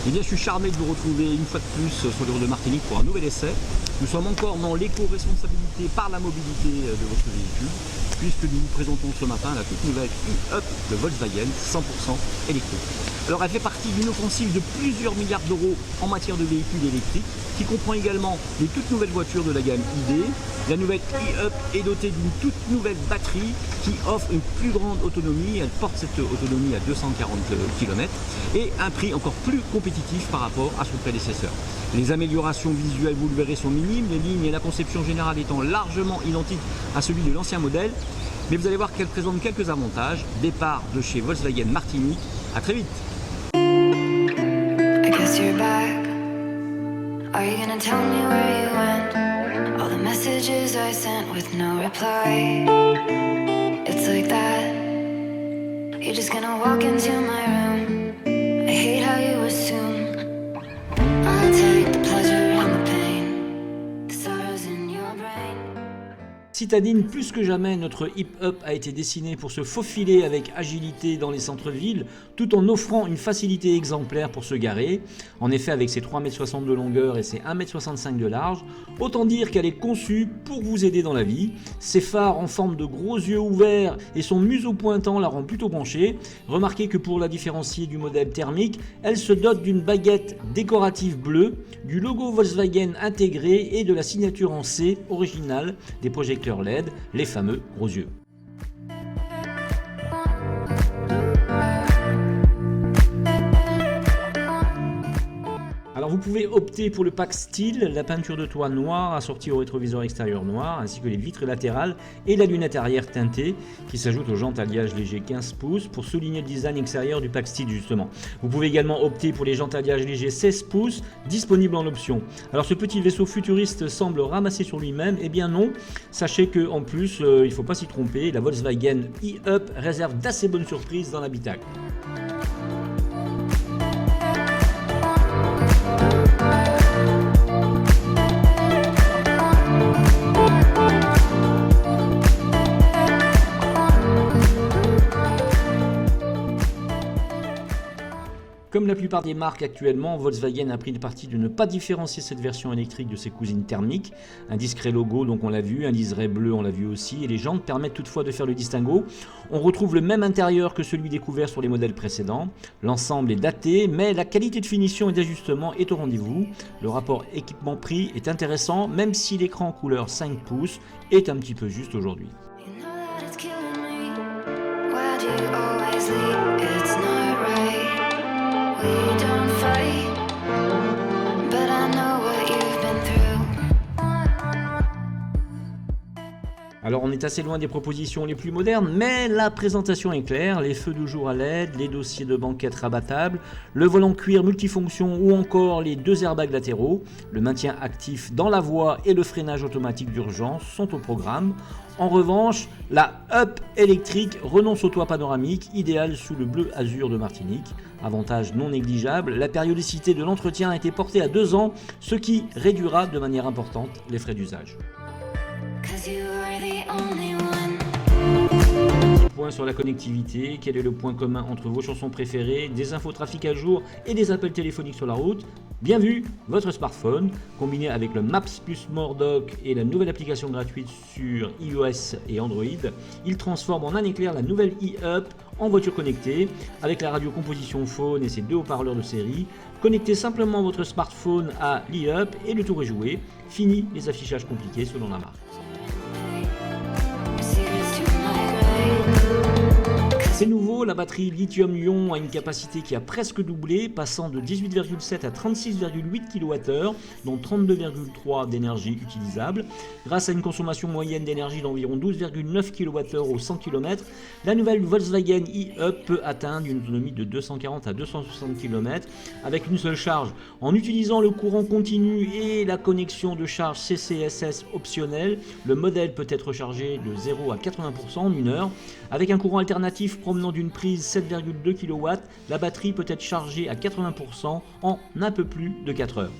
Eh bien, je suis charmé de vous retrouver une fois de plus sur les routes de Martinique pour un nouvel essai. Nous sommes encore dans l'éco-responsabilité par la mobilité de votre véhicule, puisque nous vous présentons ce matin la toute nouvelle e-Up de Volkswagen 100% électrique. Alors, elle fait partie d'une offensive de plusieurs milliards d'euros en matière de véhicules électriques, qui comprend également les toutes nouvelles voitures de la gamme ID. La nouvelle e-Up est dotée d'une toute nouvelle batterie qui offre une plus grande autonomie. Elle porte cette autonomie à 240 km et un prix encore plus compétitif par rapport à son prédécesseur. Les améliorations visuelles, vous le verrez, sont minimes, les lignes et la conception générale étant largement identiques à celui de l'ancien modèle. Mais vous allez voir qu'elle présente quelques avantages. Départ de chez Volkswagen Martinique. À très vite. Are you gonna tell me where you went? All the messages I sent with no reply. It's like that. You're just gonna walk into my room. I hate how you assume I'll take the pleasure and the pain, the sorrows in your brain. Citadine, plus que jamais, notre hip-up a été dessiné pour se faufiler avec agilité dans les centres-villes, tout en offrant une facilité exemplaire pour se garer. En effet, avec ses 3,60 m de longueur et ses 1,65 m de large, autant dire qu'elle est conçue pour vous aider dans la vie. Ses phares en forme de gros yeux ouverts et son museau pointant la rend plutôt penchée. Remarquez que pour la différencier du modèle thermique, elle se dote d'une baguette décorative bleue, du logo Volkswagen intégré et de la signature en C originale des projecteurs LED, les fameux gros yeux. Alors vous pouvez opter pour le pack style, la peinture de toit noire assortie au rétroviseur extérieur noir, ainsi que les vitres latérales et la lunette arrière teintée qui s'ajoute aux jantes alliage léger 15 pouces pour souligner le design extérieur du pack style justement. Vous pouvez également opter pour les jantes alliage léger 16 pouces disponibles en option. Alors ce petit vaisseau futuriste semble ramasser sur lui-même, eh bien non, sachez que en plus, il ne faut pas s'y tromper, la Volkswagen e-Up réserve d'assez bonnes surprises dans l'habitacle. Comme la plupart des marques actuellement, Volkswagen a pris le parti de ne pas différencier cette version électrique de ses cousines thermiques. Un discret logo, donc on l'a vu, un liseré bleu, on l'a vu aussi, et les jantes permettent toutefois de faire le distinguo. On retrouve le même intérieur que celui découvert sur les modèles précédents. L'ensemble est daté, mais la qualité de finition et d'ajustement est au rendez-vous. Le rapport équipement-prix est intéressant, même si l'écran en couleur 5 pouces est un petit peu juste aujourd'hui. You know that it's killing me. Why do you always leave? It's not right. We don't fight, but I know what you've been through. Alors on est assez loin des propositions les plus modernes, mais la présentation est claire, les feux de jour à LED, les dossiers de banquette rabattables, le volant cuir multifonction ou encore les 2 airbags latéraux, le maintien actif dans la voie et le freinage automatique d'urgence sont au programme. En revanche, la Up électrique renonce au toit panoramique, idéal sous le bleu azur de Martinique. Avantage non négligeable, la périodicité de l'entretien a été portée à 2 ans, ce qui réduira de manière importante les frais d'usage. 'Cause you are the only one. Point sur la connectivité, quel est le point commun entre vos chansons préférées, des infos trafic à jour et des appels téléphoniques sur la route? Bien vu, votre smartphone, combiné avec le Maps plus Mordoc et la nouvelle application gratuite sur iOS et Android, il transforme en un éclair la nouvelle e-Up en voiture connectée, avec la radio composition phone et ses 2 haut-parleurs de série. Connectez simplement votre smartphone à l'e-Up et le tour est joué. Fini les affichages compliqués selon la marque. C'est nouveau, la batterie lithium-ion a une capacité qui a presque doublé, passant de 18,7 à 36,8 kWh, dont 32,3 d'énergie utilisable. Grâce à une consommation moyenne d'énergie d'environ 12,9 kWh au 100 km, la nouvelle Volkswagen e-Up peut atteindre une autonomie de 240 à 260 km avec une seule charge. En utilisant le courant continu et la connexion de charge CCSS optionnelle, le modèle peut être chargé de 0 à 80% en 1 heure. Avec un courant alternatif provenant d'une prise 7,2 kW, la batterie peut être chargée à 80% en un peu plus de 4 heures.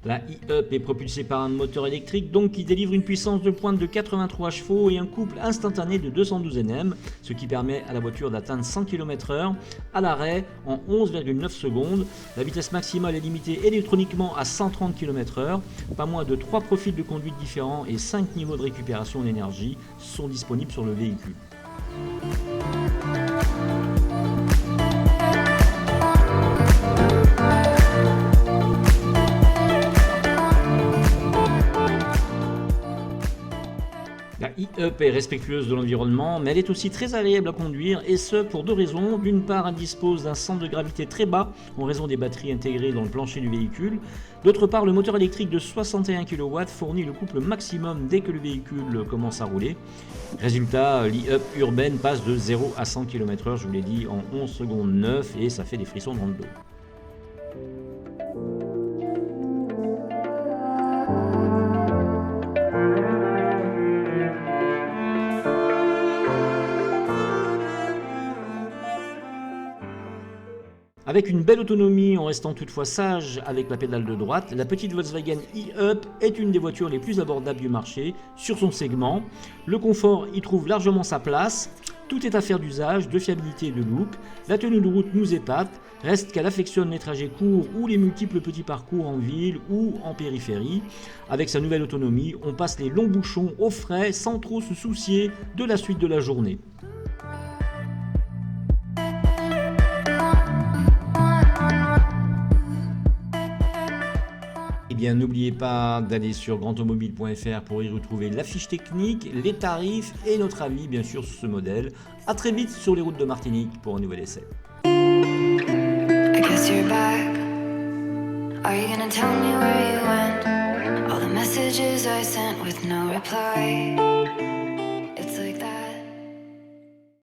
La l'e-up est propulsé par un moteur électrique donc qui délivre une puissance de pointe de 83 chevaux et un couple instantané de 212 Nm, ce qui permet à la voiture d'atteindre 100 km/h à l'arrêt en 11,9 secondes. La vitesse maximale est limitée électroniquement à 130 km/h. Pas moins de 3 profils de conduite différents et 5 niveaux de récupération d'énergie sont disponibles sur le véhicule. La e-up est respectueuse de l'environnement, mais elle est aussi très agréable à conduire, et ce pour deux raisons. D'une part, elle dispose d'un centre de gravité très bas en raison des batteries intégrées dans le plancher du véhicule. D'autre part, le moteur électrique de 61 kW fournit le couple maximum dès que le véhicule commence à rouler. Résultat, l'e-up urbaine passe de 0 à 100 km/h, je vous l'ai dit, en 11 secondes 9, et ça fait des frissons dans le dos. Avec une belle autonomie en restant toutefois sage avec la pédale de droite, la petite Volkswagen e-up est une des voitures les plus abordables du marché sur son segment. Le confort y trouve largement sa place. Tout est affaire d'usage, de fiabilité et de look. La tenue de route nous épate, reste qu'elle affectionne les trajets courts ou les multiples petits parcours en ville ou en périphérie. Avec sa nouvelle autonomie, on passe les longs bouchons au frais sans trop se soucier de la suite de la journée. Eh bien, n'oubliez pas d'aller sur grandautomobile.fr pour y retrouver la fiche technique, les tarifs et notre avis bien sûr sur ce modèle. A très vite sur les routes de Martinique pour un nouvel essai. I guess you're back. Are you gonna tell me where you went? All the messages I sent with no reply.